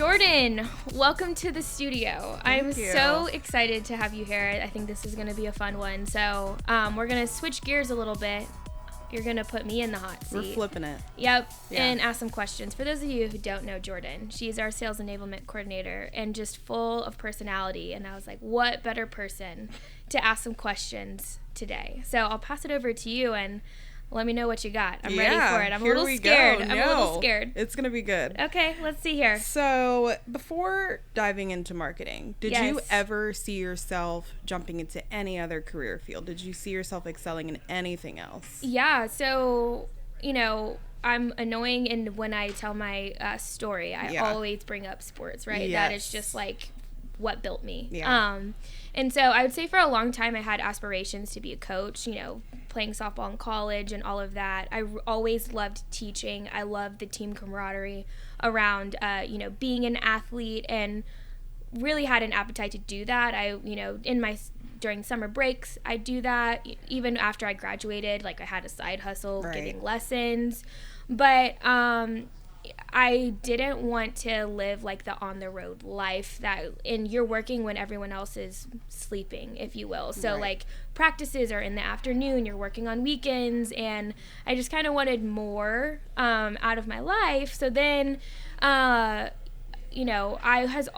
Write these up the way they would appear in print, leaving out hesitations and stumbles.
Jordan, welcome to the studio. Thank I'm you. so excited to have you here. I think this is going to be a fun one. So we're going to switch gears a little bit. You're going to put me in the hot seat. We're flipping it. Yep, Yeah. and ask some questions. For those of you who don't know Jordan, she's our sales enablement coordinator and just full of personality. And I was like, what better person to ask some questions today? So I'll pass it over to you and let me know what you got. I'm ready for it. I'm a little scared. I'm a little scared. It's going to be good. Okay, let's see here. So before diving into marketing, did Yes. you ever see yourself jumping into any other career field? Did you see yourself excelling in anything else? Yeah, so, I'm annoying, and when I tell my story, I always bring up sports, right? Yes. That is just like what built me. Yeah. And so I would say for a long time I had aspirations to be a coach, playing softball in college and all of that. I always loved teaching. I loved the team camaraderie around, being an athlete, and really had an appetite to do that. During summer breaks, I do that. Even after I graduated, I had a side hustle, Right. giving lessons. But I didn't want to live the on-the-road life and you're working when everyone else is sleeping, if you will. So, Right. practices are in the afternoon, you're working on weekends, and I just kind of wanted more out of my life. So then, I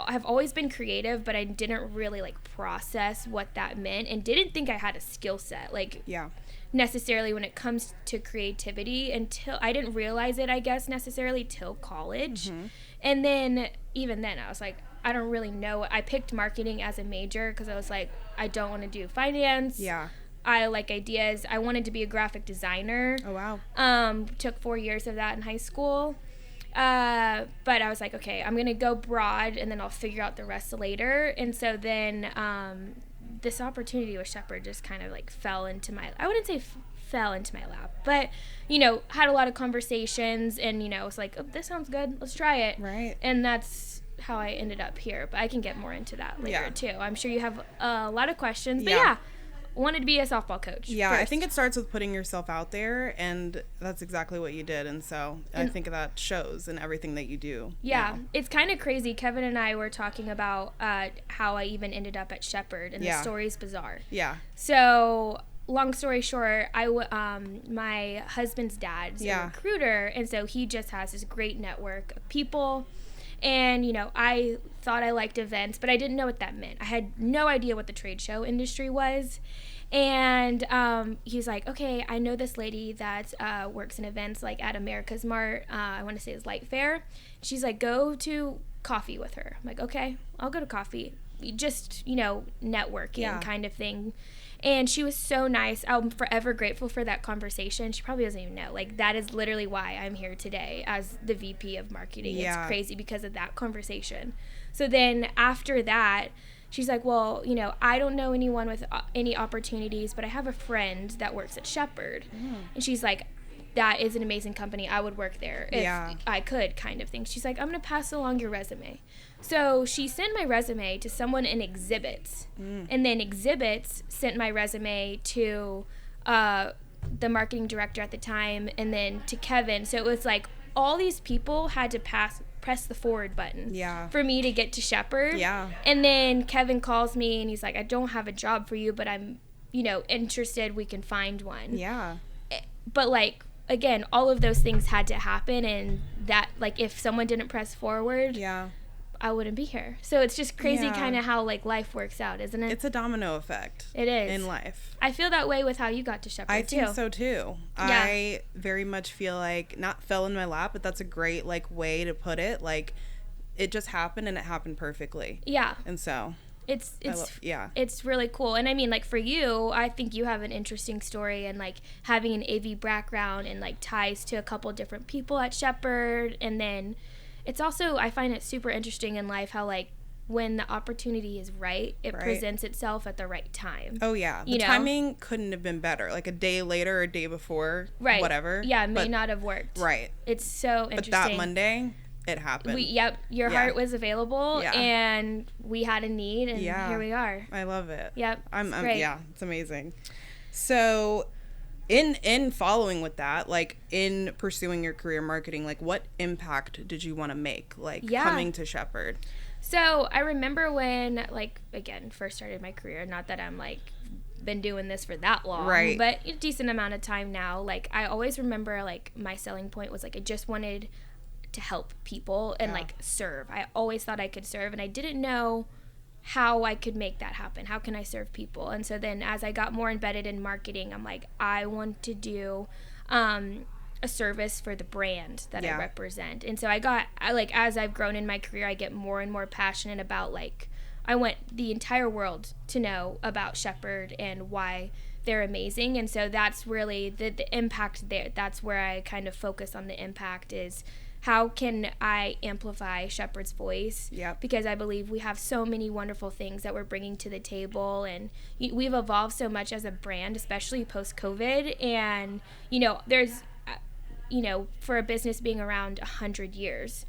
have always been creative, but I didn't really, process what that meant and didn't think I had a skill set. Necessarily when it comes to creativity, until I didn't realize it, I guess, necessarily till college. Mm-hmm. And then even then I was like, I don't really know. I picked marketing as a major because I was like, I don't want to do finance. Yeah. I like ideas. I wanted to be a graphic designer. Oh, wow. Took 4 years of that in high school. But I was like, okay, I'm going to go broad and then I'll figure out the rest later. And so then this opportunity with Shepard just kind of fell into my, I wouldn't say fell into my lap, but, had a lot of conversations and, was like, oh, this sounds good. Let's try it. Right. And that's how I ended up here. But I can get more into that later too. I'm sure you have a lot of questions, but wanted to be a softball coach. Yeah, first. I think it starts with putting yourself out there, and that's exactly what you did. And so I think that shows in everything that you do. Yeah, now. it's kind of crazy. Kevin and I were talking about how I even ended up at Shepard, and the story's bizarre. Yeah. So, long story short, my husband's dad's a recruiter, and so he just has this great network of people. And, I thought I liked events, but I didn't know what that meant. I had no idea what the trade show industry was. And he's like, okay, I know this lady that works in events at America's Mart. I want to say it's Light Fair. She's like, go to coffee with her. I'm like, okay, I'll go to coffee. Just, networking kind of thing. And she was so nice. I'm forever grateful for that conversation. She probably doesn't even know. That is literally why I'm here today as the VP of marketing. Yeah. It's crazy because of that conversation. So then after that, she's like, well, I don't know anyone with any opportunities, but I have a friend that works at Shepard. And she's like, that is an amazing company. I would work there if I could, kind of thing. She's like, I'm going to pass along your resume. So she sent my resume to someone in Exhibits. And then Exhibits sent my resume to the marketing director at the time, and then to Kevin. So it was all these people had to press the forward button for me to get to Shepard. Yeah. And then Kevin calls me and he's like, I don't have a job for you, but I'm, interested. We can find one. Yeah. But again, all of those things had to happen, and that if someone didn't press forward, I wouldn't be here. So it's just crazy kind of how life works out, isn't it? It's a domino effect. It is. In life. I feel that way with how you got to Shepard I too. think so too. Yeah. I very much feel not fell in my lap, but that's a great way to put it. It just happened, and it happened perfectly. Yeah. And so it's really cool. And I mean, for you, I think you have an interesting story, and having an AV background and ties to a couple different people at Shepard. And then it's also, I find it super interesting in life how when the opportunity is right, it presents itself at the right time. Oh yeah, the timing couldn't have been better. A day later or a day before, whatever. Yeah, it may not have worked. Right. It's so interesting. But that Monday, it happened. Your heart was available, and we had a need, and here we are. I love it. Yep. It's great. It's amazing. So, in following with that, like in pursuing your career marketing, like what impact did you want to make, like coming to Shepard? So I remember when, like, again, first started my career, not that I'm like been doing this for that long, right, but a decent amount of time now. Like, I always remember, like, my selling point was like I just wanted to help people and like serve. I always thought I could serve, and I didn't know how I could make that happen. How can I serve people? And so then as I got more embedded in marketing, I'm like, I want to do a service for the brand that I represent. And so as I've grown in my career, I get more and more passionate about, like, I want the entire world to know about Shepard and why they're amazing. And so that's really the impact there. That's where I kind of focus on the impact, is how can I amplify Shepard's voice? Yep. Because I believe we have so many wonderful things that we're bringing to the table, and we've evolved so much as a brand, especially post-COVID. And, there's, for a business being around 100 years,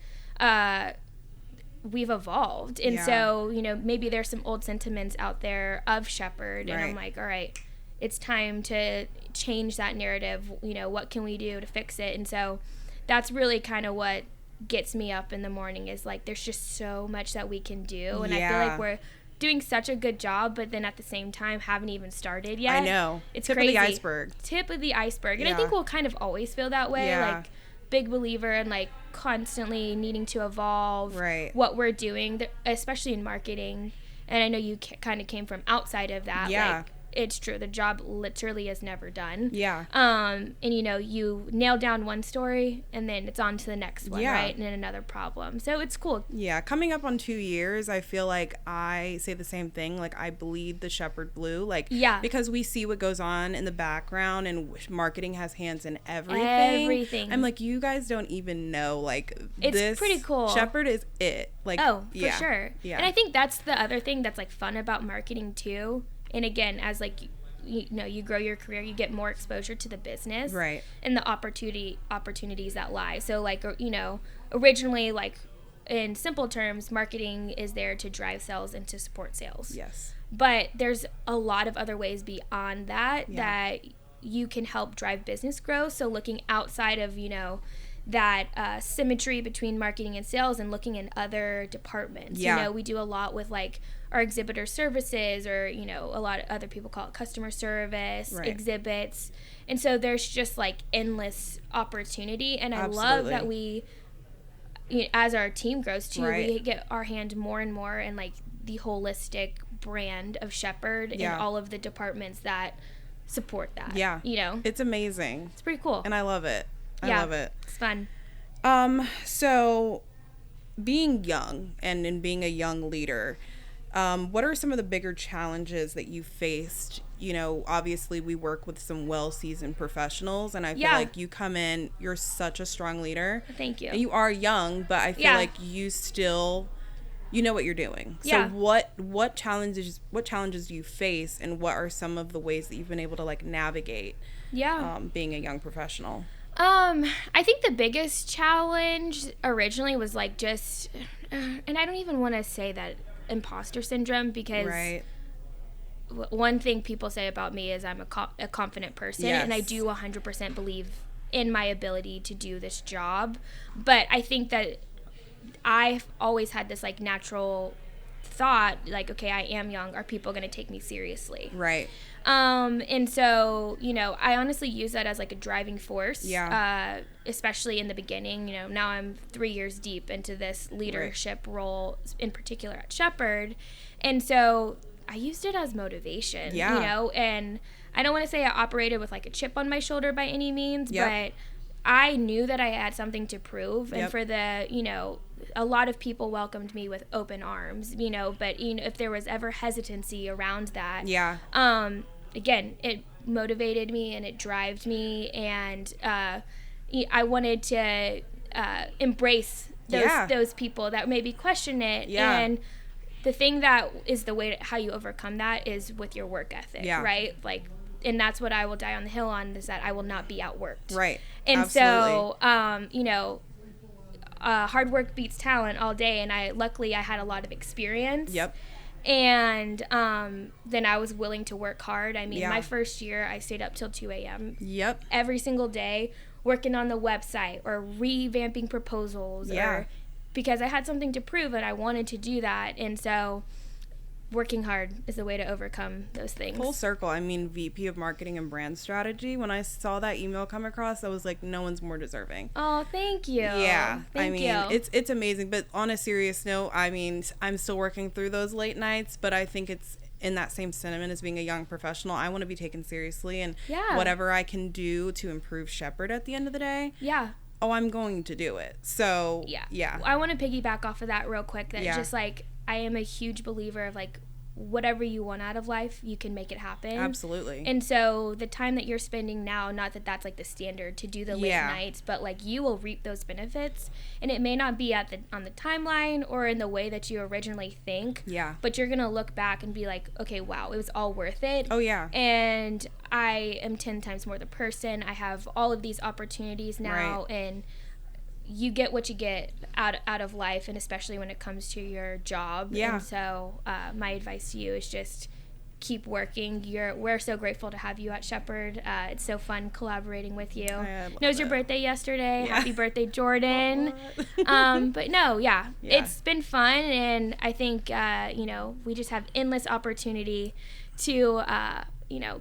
we've evolved. And so, maybe there's some old sentiments out there of Shepard. And I'm like, all right, it's time to change that narrative. What can we do to fix it? And so that's really kind of what gets me up in the morning, is like, there's just so much that we can do. And I feel like we're doing such a good job, but then at the same time haven't even started yet. I know. It's Tip crazy. of the iceberg. Tip of the iceberg. And I think we'll kind of always feel that way. Like, big believer in, like, constantly needing to evolve what we're doing, especially in marketing. And I know you kind of came from outside of that. Like, it's true. The job literally is never done. And, you nail down one story and then it's on to the next one, right? And then another problem. So it's cool. Yeah. Coming up on 2 years, I feel like I say the same thing. Like, I bleed the Shepard blue. Like, because we see what goes on in the background, and marketing has hands in everything. I'm like, you guys don't even know. Like, it's pretty cool. Shepard is it. Like, for sure. Yeah. And I think that's the other thing that's, like, fun about marketing too. And again, as, like, you grow your career, you get more exposure to the business, and the opportunities that lie. So, like, originally, like, in simple terms, marketing is there to drive sales and to support sales. Yes. But there's a lot of other ways beyond that that you can help drive business growth. So looking outside of, that symmetry between marketing and sales, and looking in other departments. We do a lot with, like, our exhibitor services, or, a lot of other people call it customer service, exhibits. And so there's just, like, endless opportunity. And I love that we, as our team grows too, we get our hand more and more in, like, the holistic brand of Shepard and all of the departments that support that. Yeah. It's amazing. It's pretty cool. And I love it. I love it. It's fun. So being young and being a young leader, what are some of the bigger challenges that you faced? Obviously we work with some well-seasoned professionals, and I feel like you come in, you're such a strong leader. Thank you. And you are young, but I feel like you still, know what you're doing. So what challenges do you face, and what are some of the ways that you've been able to, like, navigate being a young professional? I think the biggest challenge originally was, like, just, and I don't even want to say that imposter syndrome, because one thing people say about me is I'm a confident person, and I do 100% believe in my ability to do this job. But I think that I've always had this, like, natural thought, like, okay, I am young. Are people going to take me seriously? Right. And so, I honestly use that as, like, a driving force, especially in the beginning. Now I'm 3 years deep into this leadership role, in particular at Shepard. And so I used it as motivation, and I don't want to say I operated with, like, a chip on my shoulder by any means, but I knew that I had something to prove. And for the, a lot of people welcomed me with open arms, but, if there was ever hesitancy around that, again, it motivated me and it drove me, and I wanted to embrace those people that maybe question it. And the thing that is the way how you overcome that is with your work ethic, right? Like, and that's what I will die on the hill on, is that I will not be outworked. Right. And absolutely. So, hard work beats talent all day, and luckily I had a lot of experience. And then I was willing to work hard. I mean, my first year, I stayed up till 2 a.m. Yep. Every single day, working on the website or revamping proposals. Or because I had something to prove and I wanted to do that. And so working hard is the way to overcome those things. Full circle. I mean, VP of Marketing and Brand Strategy. When I saw that email come across, I was like, no one's more deserving. Oh, thank you. Yeah. Thank you. It's amazing. But on a serious note, I mean, I'm still working through those late nights, but I think it's in that same sentiment as being a young professional. I want to be taken seriously, and whatever I can do to improve Shepard at the end of the day. Yeah. Oh, I'm going to do it. So, yeah. I want to piggyback off of that real quick. That just like, I am a huge believer of like, whatever you want out of life, you can make it happen. Absolutely. And so the time that you're spending now, not that that's like the standard to do the late nights, but like you will reap those benefits, and it may not be on the timeline or in the way that you originally think. Yeah. But you're gonna look back and be like, okay, wow, it was all worth it. Oh yeah. And I am 10 times more the person. I have all of these opportunities now, and you get what you get out of life, and especially when it comes to your job. Yeah. And so my advice to you is just keep working. We're so grateful to have you at Shepard. It's so fun collaborating with you. It was your birthday yesterday. Yeah. Happy birthday, Jordan. But no, it's been fun, and I think we just have endless opportunity to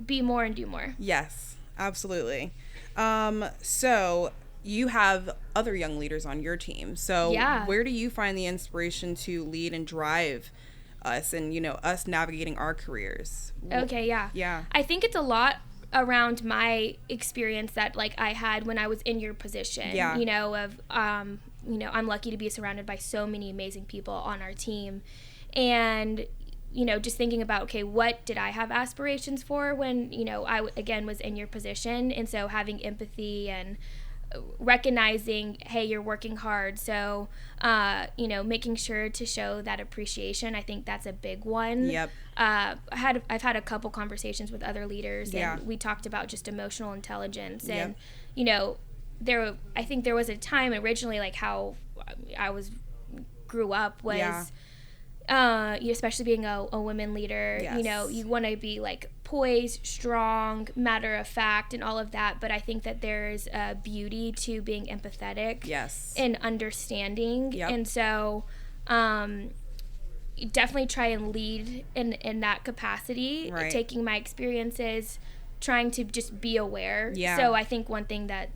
be more and do more. Yes, absolutely. So you have other young leaders on your team. So where do you find the inspiration to lead and drive us and, us navigating our careers? Okay, yeah. I think it's a lot around my experience that like I had when I was in your position. Yeah. I'm lucky to be surrounded by so many amazing people on our team. And just thinking about, okay, what did I have aspirations for when, I, again, was in your position? And so having empathy and recognizing, hey, you're working hard. So, making sure to show that appreciation. I think that's a big one. Yep. I've had a couple conversations with other leaders, and we talked about just emotional intelligence. And, I think there was a time originally, like how I grew up was, especially being a women leader, you want to be like poised, strong, matter of fact, and all of that. But I think that there's a beauty to being empathetic and understanding. Yep. And so definitely try and lead in that capacity, taking my experiences, trying to just be aware. Yeah. So I think one thing that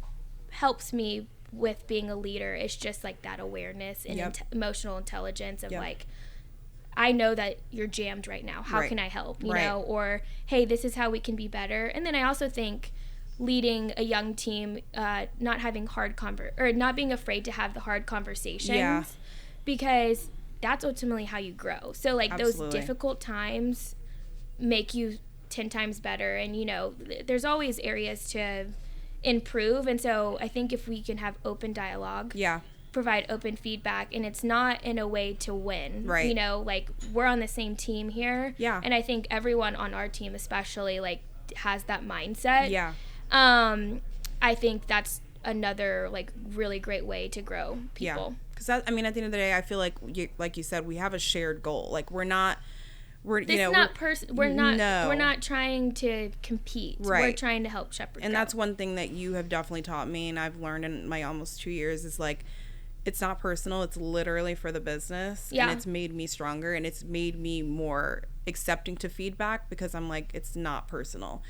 helps me with being a leader is just like that awareness and emotional intelligence of like, I know that you're jammed right now. How can I help? You know, or hey, this is how we can be better. And then I also think leading a young team, not having not being afraid to have the hard conversations, because that's ultimately how you grow. So like those difficult times make you 10 times better, and there's always areas to improve. And so I think if we can have open dialogue, provide open feedback, and it's not in a way to win, like we're on the same team here, and I think everyone on our team especially like has that mindset. I think that's another like really great way to grow people, because at the end of the day, I feel like you said, we have a shared goal. Like we're not trying to compete. We're trying to help Shepard and grow. That's one thing that you have definitely taught me, and I've learned in my almost 2 years, is like, it's not personal. It's literally for the business. And it's made me stronger, and it's made me more accepting to feedback, because I'm like, it's not personal.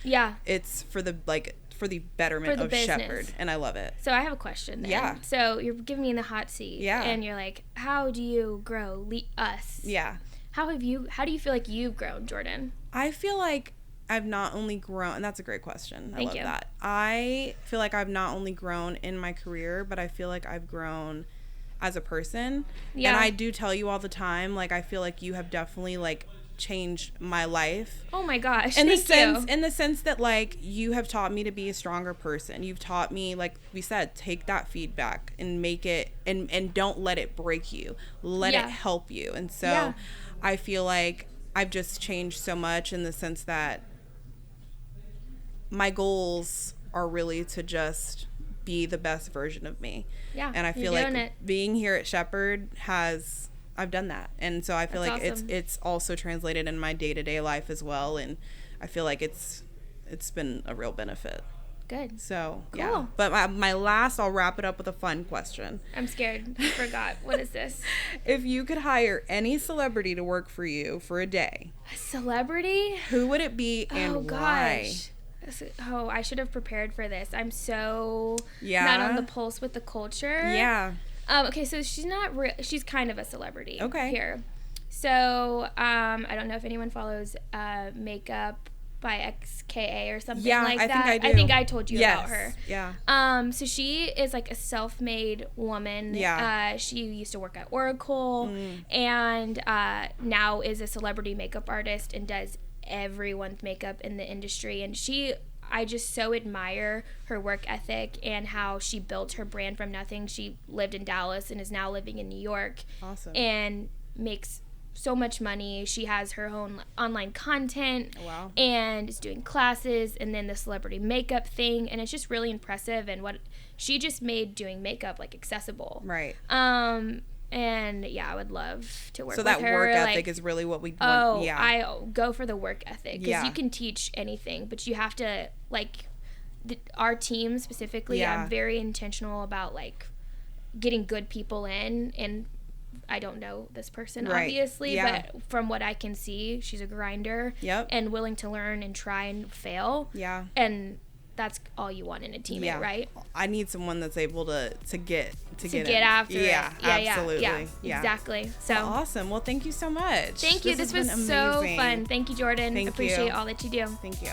It's for the betterment of Shepard, and I love it. So I have a question then. So you're giving me in the hot seat. And you're like, how do you grow us? How do you feel like you've grown, Jordan? I feel like I've not only grown, and that's a great question. I love that. I feel like I've not only grown in my career, but I feel like I've grown as a person. And I do tell you all the time, like, I feel like you have definitely like changed my life. Oh my gosh. In the sense that like you have taught me to be a stronger person. You've taught me, like we said, take that feedback and make it, and don't let it break you. Let it help you. And so I feel like I've just changed so much, in the sense that my goals are really to just be the best version of me. And I feel like being here at Shepard has I've done that. And so I feel That's like awesome. it's also translated in my day-to-day life as well, and I feel like it's been a real benefit. Good. So, cool. Yeah. But my last, I'll wrap it up with a fun question. I'm scared. I forgot. What is this? If you could hire any celebrity to work for you for a day. A celebrity? Who would it be and why? Oh, I should have prepared for this. I'm so not on the pulse with the culture. Yeah. Okay, so she's not she's kind of a celebrity here. So, I don't know if anyone follows Makeup by XKA or something like that. I think I told you about her. Yeah. So she is like a self-made woman. Yeah. She used to work at Oracle and now is a celebrity makeup artist and does everyone's makeup in the industry. And I just so admire her work ethic and how she built her brand from nothing. She lived in Dallas and is now living in New York. Awesome. And makes so much money. She has her own online content. Wow. And is doing classes and then the celebrity makeup thing, and it's just really impressive. And what she just made doing makeup like accessible. Right. And yeah, I would love to work with her. So that work ethic is really what we want. Yeah. I go for the work ethic because you can teach anything, but you have to our team specifically. I'm very intentional about like getting good people in, and I don't know this person obviously, but from what I can see, she's a grinder and willing to learn and try and fail. Yeah. And that's all you want in a teammate, right? I need someone that's able to get after it. Yeah, absolutely. Yeah, exactly. So awesome. Well, thank you so much. Thank you. This was so fun. Thank you, Jordan. Thank Appreciate you. all that you do. Thank you.